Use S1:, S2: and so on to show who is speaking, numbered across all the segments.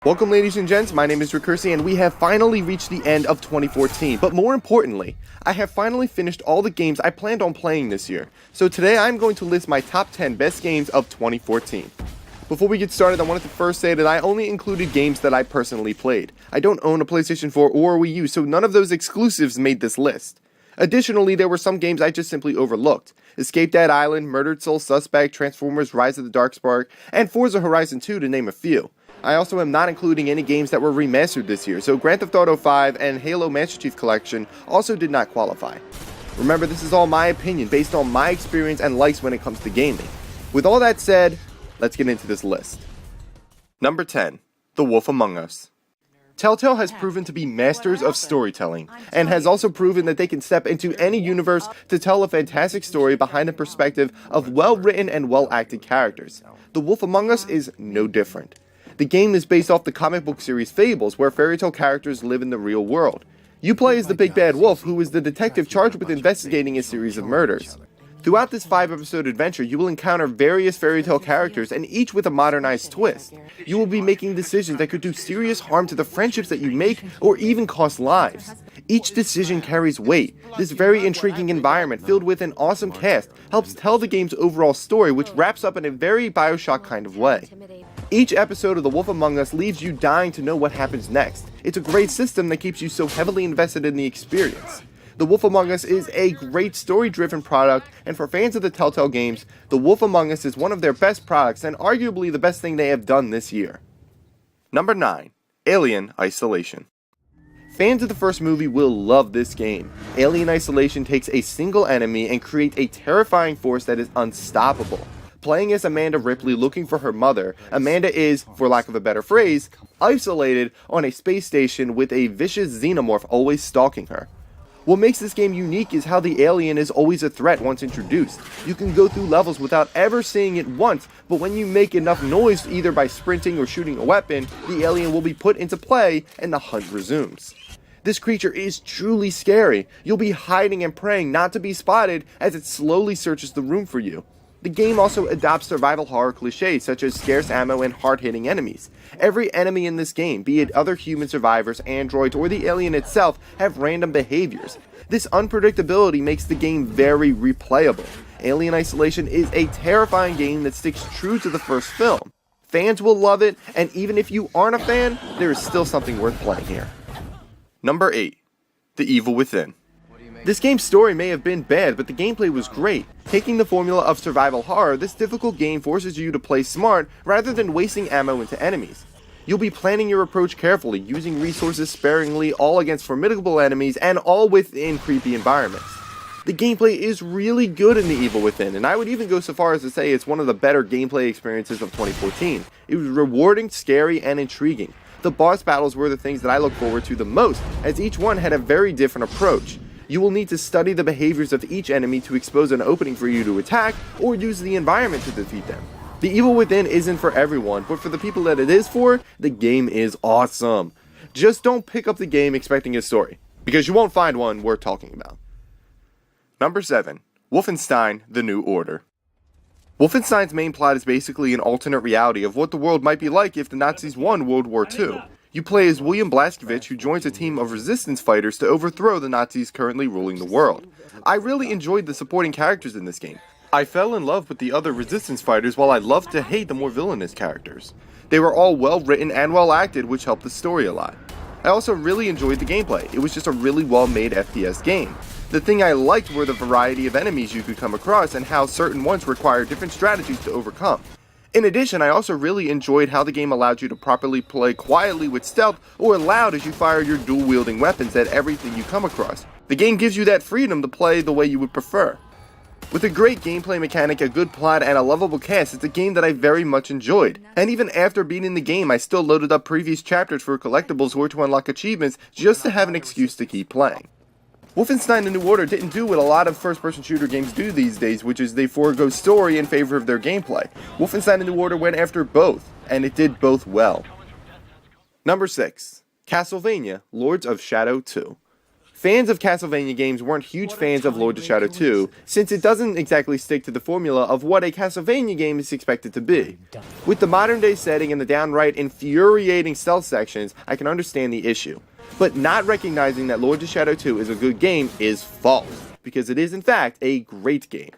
S1: Welcome ladies and gents, my name is Curci and we have finally reached the end of 2014, but more importantly, I have finally finished all the games I planned on playing this year. So today I'm going to list my top 10 best games of 2014. Before we get started, I wanted to first say that I only included games that I personally played. I don't own a PlayStation 4 or a Wii U, so none of those exclusives made this list. Additionally, there were some games I just simply overlooked. Escape Dead Island, Murdered Soul Suspect, Transformers Rise of the Darkspark, and Forza Horizon 2 to name a few. I also am not including any games that were remastered this year, so Grand Theft Auto 5 and Halo Master Chief Collection also did not qualify. Remember, this is all my opinion based on my experience and likes when it comes to gaming. With all that said, let's get into this list. Number 10. The Wolf Among Us. Telltale has proven to be masters of storytelling, and has also proven that they can step into any universe to tell a fantastic story behind the perspective of well-written and well-acted characters. The Wolf Among Us is no different. The game is based off the comic book series Fables, where fairy tale characters live in the real world. You play as the big bad wolf, who is the detective charged with investigating a series of murders. Throughout this 5-episode adventure, you will encounter various fairy tale characters, and each with a modernized twist. You will be making decisions that could do serious harm to the friendships that you make, or even cost lives. Each decision carries weight. This very intriguing environment, filled with an awesome cast, helps tell the game's overall story, which wraps up in a very Bioshock kind of way. Each episode of The Wolf Among Us leaves you dying to know what happens next. It's a great system that keeps you so heavily invested in the experience. The Wolf Among Us is a great story-driven product, and for fans of the Telltale games, The Wolf Among Us is one of their best products and arguably the best thing they have done this year. Number 9. Alien Isolation. Fans of the first movie will love this game. Alien Isolation takes a single enemy and creates a terrifying force that is unstoppable. Playing as Amanda Ripley looking for her mother, Amanda is, for lack of a better phrase, isolated on a space station with a vicious xenomorph always stalking her. What makes this game unique is how the alien is always a threat once introduced. You can go through levels without ever seeing it once, but when you make enough noise either by sprinting or shooting a weapon, the alien will be put into play and the hunt resumes. This creature is truly scary. You'll be hiding and praying not to be spotted as it slowly searches the room for you. The game also adopts survival horror cliches such as scarce ammo and hard-hitting enemies. Every enemy in this game, be it other human survivors, androids, or the alien itself, have random behaviors. This unpredictability makes the game very replayable. Alien Isolation is a terrifying game that sticks true to the first film. Fans will love it, and even if you aren't a fan, there is still something worth playing here. Number 8. The Evil Within. This game's story may have been bad, but the gameplay was great. Taking the formula of survival horror, this difficult game forces you to play smart rather than wasting ammo into enemies. You'll be planning your approach carefully, using resources sparingly, all against formidable enemies, and all within creepy environments. The gameplay is really good in The Evil Within, and I would even go so far as to say it's one of the better gameplay experiences of 2014. It was rewarding, scary, and intriguing. The boss battles were the things that I look forward to the most, as each one had a very different approach. You will need to study the behaviors of each enemy to expose an opening for you to attack, or use the environment to defeat them. The Evil Within isn't for everyone, but for the people that it is for, the game is awesome. Just don't pick up the game expecting a story, because you won't find one worth talking about. Number 7. Wolfenstein THE NEW ORDER. Wolfenstein's main plot is basically an alternate reality of what the world might be like if the Nazis won World War II. You play as William Blazkowicz, who joins a team of resistance fighters to overthrow the Nazis currently ruling the world. I really enjoyed the supporting characters in this game. I fell in love with the other resistance fighters, while I loved to hate the more villainous characters. They were all well written and well acted, which helped the story a lot. I also really enjoyed the gameplay. It was just a really well made FPS game. The thing I liked were the variety of enemies you could come across and how certain ones require different strategies to overcome. In addition, I also really enjoyed how the game allowed you to properly play quietly with stealth or loud as you fire your dual-wielding weapons at everything you come across. The game gives you that freedom to play the way you would prefer. With a great gameplay mechanic, a good plot, and a lovable cast, it's a game that I very much enjoyed. And even after beating the game, I still loaded up previous chapters for collectibles or to unlock achievements just to have an excuse to keep playing. Wolfenstein The New Order didn't do what a lot of first-person shooter games do these days, which is they forego story in favor of their gameplay. Wolfenstein The New Order went after both, and it did both well. Number 6. Castlevania Lords of Shadow 2. Fans of Castlevania games weren't huge fans of Lord of Shadow 2, since it doesn't exactly stick to the formula of what a Castlevania game is expected to be. With the modern day setting and the downright infuriating stealth sections, I can understand the issue. But not recognizing that Lord of Shadow 2 is a good game is false, because it is in fact a great game.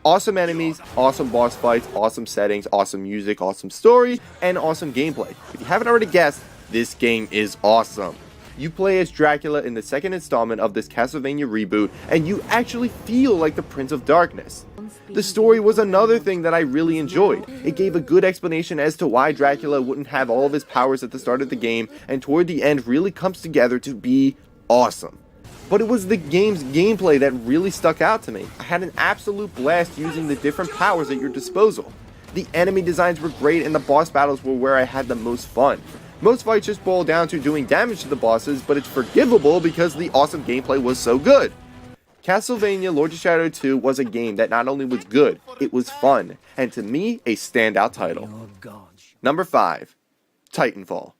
S1: Awesome enemies, awesome boss fights, awesome settings, awesome music, awesome story, and awesome gameplay. If you haven't already guessed, this game is awesome. You play as Dracula in the second installment of this Castlevania reboot, and you actually feel like the Prince of Darkness. The story was another thing that I really enjoyed. It gave a good explanation as to why Dracula wouldn't have all of his powers at the start of the game, and toward the end really comes together to be awesome. But it was the game's gameplay that really stuck out to me. I had an absolute blast using the different powers at your disposal. The enemy designs were great, and the boss battles were where I had the most fun. Most fights just boil down to doing damage to the bosses, but it's forgivable because the awesome gameplay was so good. Castlevania Lord of Shadow 2 was a game that not only was good, it was fun, and to me, a standout title. Number 5. Titanfall.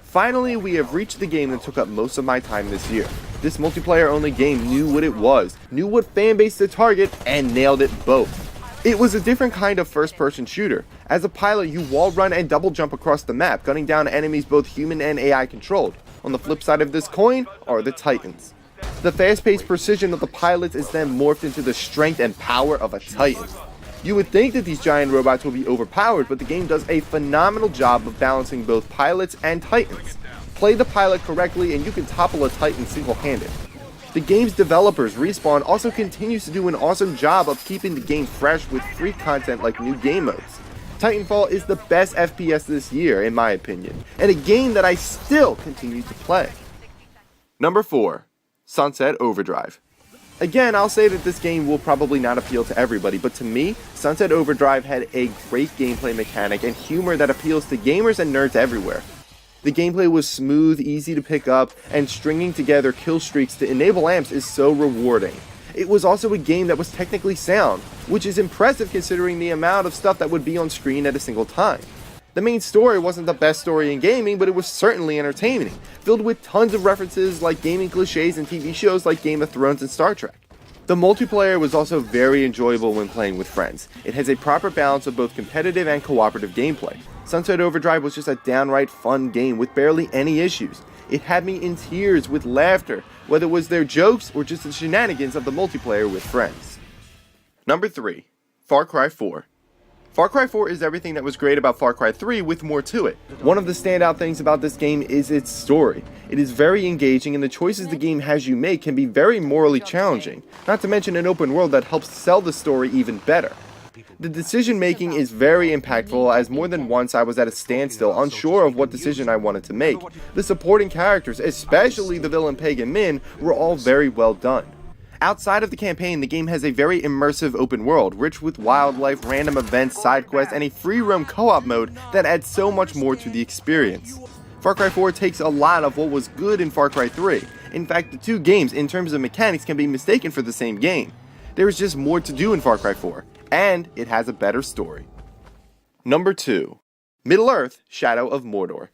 S1: Finally, we have reached the game that took up most of my time this year. This multiplayer-only game knew what it was, knew what fanbase to target, and nailed it both. It was a different kind of first-person shooter. As a pilot, you wall run and double jump across the map, gunning down enemies both human and AI controlled. On the flip side of this coin are the Titans. The fast-paced precision of the pilots is then morphed into the strength and power of a Titan. You would think that these giant robots will be overpowered, but the game does a phenomenal job of balancing both pilots and Titans. Play the pilot correctly and you can topple a Titan single-handed. The game's developers, Respawn, also continues to do an awesome job of keeping the game fresh with free content like new game modes. Titanfall is the best FPS this year, in my opinion, and a game that I still continue to play. Number 4. Sunset Overdrive. Again, I'll say that this game will probably not appeal to everybody, but to me, Sunset Overdrive had a great gameplay mechanic and humor that appeals to gamers and nerds everywhere. The gameplay was smooth, easy to pick up, and stringing together kill streaks to enable amps is so rewarding. It was also a game that was technically sound, which is impressive considering the amount of stuff that would be on screen at a single time. The main story wasn't the best story in gaming, but it was certainly entertaining, filled with tons of references like gaming cliches and TV shows like Game of Thrones and Star Trek. The multiplayer was also very enjoyable when playing with friends. It has a proper balance of both competitive and cooperative gameplay. Sunset Overdrive was just a downright fun game with barely any issues. It had me in tears with laughter, whether it was their jokes or just the shenanigans of the multiplayer with friends. Number 3. Far Cry 4. Far Cry 4 is everything that was great about Far Cry 3 with more to it. One of the standout things about this game is its story. It is very engaging and the choices the game has you make can be very morally challenging, not to mention an open world that helps sell the story even better. The decision making is very impactful, as more than once I was at a standstill, unsure of what decision I wanted to make. The supporting characters, especially the villain Pagan Min, were all very well done. Outside of the campaign, the game has a very immersive open world, rich with wildlife, random events, side quests, and a free roam co-op mode that adds so much more to the experience. Far Cry 4 takes a lot of what was good in Far Cry 3. In fact, the two games, in terms of mechanics, can be mistaken for the same game. There is just more to do in Far Cry 4, and it has a better story. Number 2. Middle-earth: Shadow of Mordor.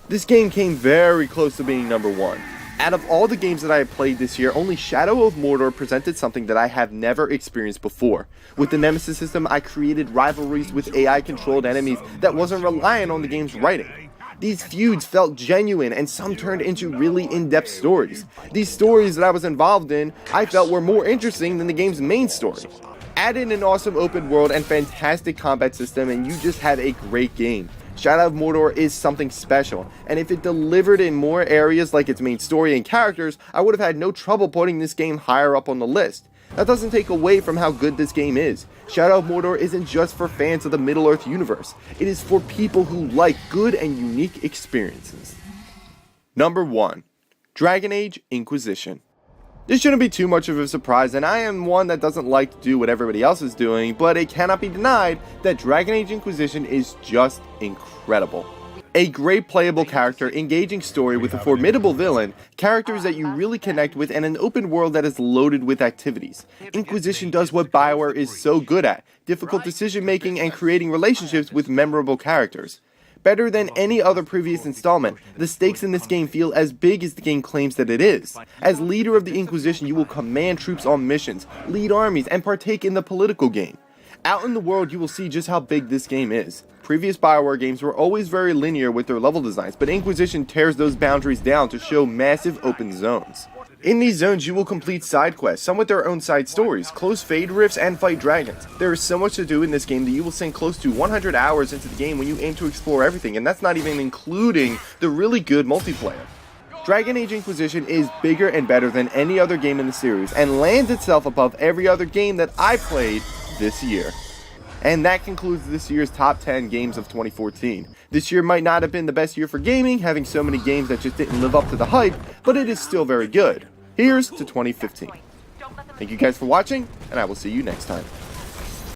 S1: This game came very close to being number 1. Out of all the games that I have played this year, only Shadow of Mordor presented something that I have never experienced before. With the Nemesis system, I created rivalries with AI-controlled enemies that wasn't reliant on the game's writing. These feuds felt genuine, and some turned into really in-depth stories. These stories that I was involved in, I felt were more interesting than the game's main story. Add in an awesome open world and fantastic combat system, and you just had a great game. Shadow of Mordor is something special, and if it delivered in more areas like its main story and characters, I would have had no trouble putting this game higher up on the list. That doesn't take away from how good this game is. Shadow of Mordor isn't just for fans of the Middle-earth universe. It is for people who like good and unique experiences. Number 1. Dragon Age Inquisition. This shouldn't be too much of a surprise, and I am one that doesn't like to do what everybody else is doing, but it cannot be denied that Dragon Age Inquisition is just incredible. A great playable character, engaging story with a formidable villain, characters that you really connect with, and an open world that is loaded with activities. Inquisition does what BioWare is so good at: difficult decision making and creating relationships with memorable characters. Better than any other previous installment, the stakes in this game feel as big as the game claims that it is. As leader of the Inquisition, you will command troops on missions, lead armies, and partake in the political game. Out in the world, you will see just how big this game is. Previous BioWare games were always very linear with their level designs, but Inquisition tears those boundaries down to show massive open zones. In these zones, you will complete side quests, some with their own side stories, close fade rifts, and fight dragons. There is so much to do in this game that you will sink close to 100 hours into the game when you aim to explore everything, and that's not even including the really good multiplayer. Dragon Age Inquisition is bigger and better than any other game in the series, and lands itself above every other game that I played this year. And that concludes this year's top 10 games of 2014. This year might not have been the best year for gaming, having so many games that just didn't live up to the hype, but it is still very good. Here's to 2015. Thank you guys for watching, and I will see you next time.